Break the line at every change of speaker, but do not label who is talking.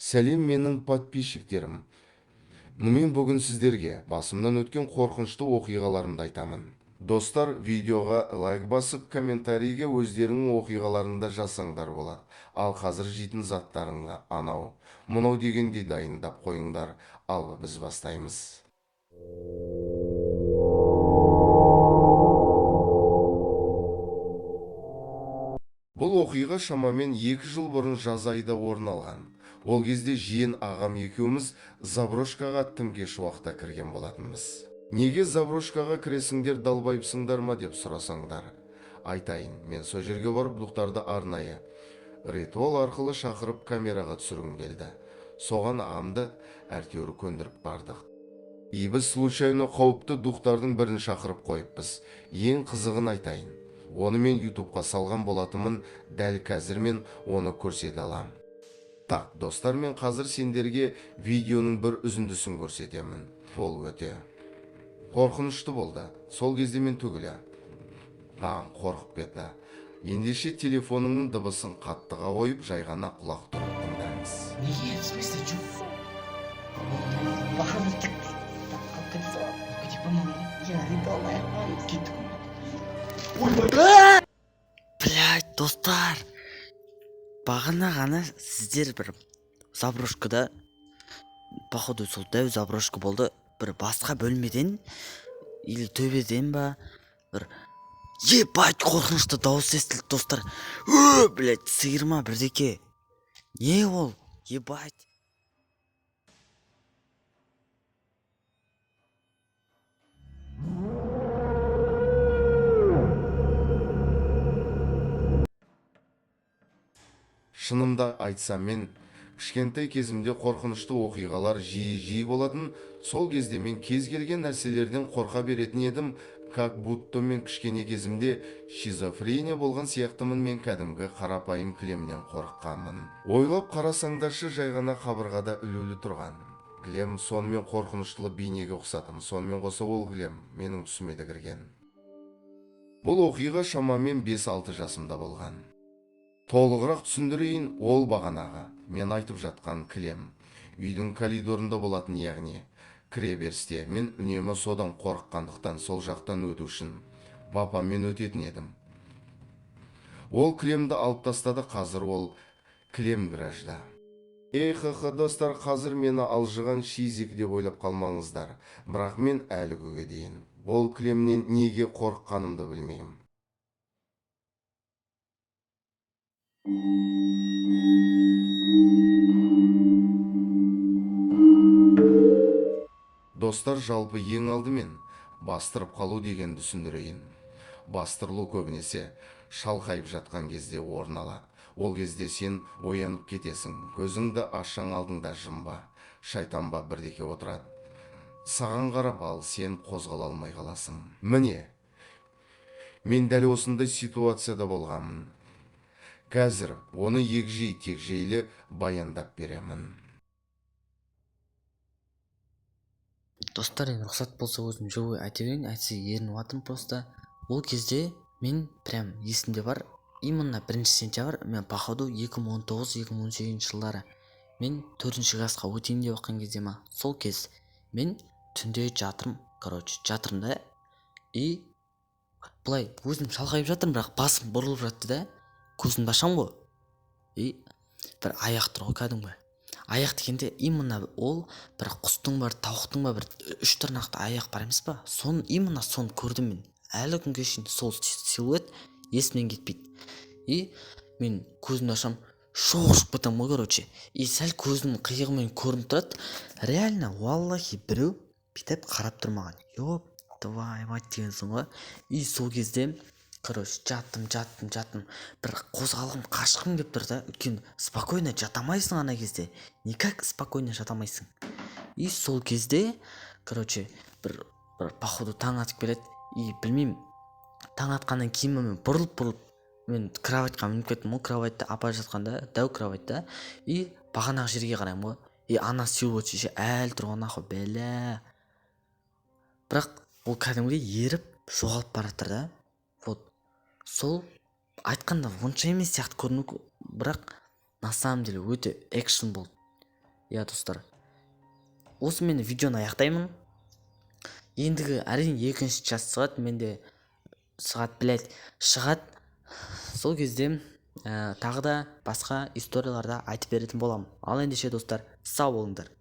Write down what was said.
Сәлем менің подписчиктерім. Мен бүгін сіздерге басымнан өткен қорқынышты оқиғаларымды айтамын. Достар, видеоға лайк басып, комментарийге өздерінің оқиғаларында жазсаңдар болады. Ал қазір жейтін заттарыңа анау, мынау дегенде дайындап қойыңдар. Ал біз бастаймыз. Бұл оқиға шамамен 2 жыл бұрын жаз айда орын алған. Ол кезде жиен ағам екеуміз заброшкаға тым кеш уақытта кірген болатынбыз. Неге заброшкаға кіресіңдер, далбайыпсыңдар ма деп сұрасаңдар, айтайын, мен сол жерге барып дұқтарды арнайы ритуал арқылы шақырып камераға түсіргім келді. Соған ағамды әртеуір көндіріп бардық. Біз случайно қауіпті дұқтардың бірін шақырып қойыппыз. Ең қызығын айтайын. Оны мен ютубқа салған болатымын, дәл қазір мен оны көрсете аламын. Так, достар, мен қазір сендерге видеоның бір үзіндісін көрсетемін. Ол өте қорқынышты болды. Сол кезде мен түгілі маған қорқып кетті. Ендеше телефоныңның дыбысын қаттыға қойып, жай ғана құлақ түріп тыңдаңыз.
Нет, в смысле, чё? Бахаров тек так как это типа мама, я ребенок, он кит.
Блять, достар, бағана ғана сіздер бір заброшкада, походу сол дәу заброшка болды, бір басқа бөлмеден или төбеден ба бір ебать қорқынышты дауыс естілді, достар. Блять, сиыр ма бірдеке, не ол, ебать.
Шынымда айтсам, мен кішкентай кезімде қорқынышты оқиғалар жиі болатын. Сол кезде мен кез келген нәрселерден қорқа беретін едім. Как будто мен кішкене кезімде шизофрения болған сияқтымын. Мен кәдімгі қарапайым кілемнен қорыққанмын. Ойлап қарасаңдаршы, жай ғана қабырғада ілулі тұрған кілем сонымен қорқыныштылы бейнеге ұқсатым. Сонымен қоса ол кілем менің түсіме де кірген. Бұл оқиға шамамен 5-6 жасымда болған. Толығырақ түсіндірейін, ол бағанағы мен айтып жатқан кілем үйдің коридорында болатын, яғни кіреберісте. Мен үнемі содан қорыққандықтан сол жақтан өту үшін бапаммен өтетін едім. Ол кілемді алып тастады, қазір ол кілем гаражда. Достар, қазір мені алжыған шизик деп ойлап қалмаңыздар, бірақ мен әлі күнге дейін ол кілемнен неге қорыққанымды білмеймін. Достар, жалпы ең алдымен бастырып қалу дегенді түсіндірейін. Бастырылу көбінесе шалқайып жатқан кезде орын алады. Ол кезде сен оянып кетесің, көзіңді ашаң, алдыңда жымба, шайтан ба бірдеке отырады. Саған қарап, ал сен қозғала алмай қаласың. Міне, мен дәл осындай ситуацияда болғанмын. Қазір оны егжей-тегжейлі баяндап беремін.
Достар, енді рұқсат болса өзім живой айта берейін, әйтсе ерініп жатырмын просто. Ол кезде мен прям есімде бар, именно 1 сентябрь, мен походу 2019-2018 жылдары мен 4-ші классқа өтейін деп жатқан кезде ма, сол кез мен түнде жатырмын, жатырмын да, и былай өзім шалқайып жатырмын, бірақ басым бұрылып жатты да, көзімді ашамын ғой, и бір аяқ тұр ғой, кәдімгі аяқ дегенде именно ол бір құстың бар, тауықтың ба, бір 3 тырнақты аяқ бар емес па, именно соны көрдім мен. Әлі күнге шейін сол силуэт есімнен кетпейді. И мен көзімді ашам, шошып кетем ғой, и сәл көзімнің қиығымен көрініп тұрады. Реально, валлахи, біреу бүйтіп қарап тұр маған. Ёп твою мать дегенсің ғой. И сол кезде жаттым, бір қозғалғым, қашқым келіп тұр да, өйткені спокойно жатамайсың ана кезде, никак спокойно жатамайсың. И сол кезде бір походу таң атып келеді, и білмеймін, таң атқаннан кейін мен бұрылып мен кроватьқа мініп кеттім ғой, кроватьта апа жатқанда, дәу кроватьта, и бағанағы жерге қараймын ғой, и ана силуэт ше әлі тұрған ақы, бәлә. Бірақ ол кәдімгідей еріп жоғалып бара жатыр да. Вот сол айтқанда онша емес сияқты көріну, бірақ на самом деле өте экшн болды. иә достар, осымен видеоны аяқтаймын. Ендігі әрине екінші час шығады, менде сағат шығады. Сол кезде тағы да басқа историяларда айтып беретін боламын. Ал ендеше достар, сау болыңдар.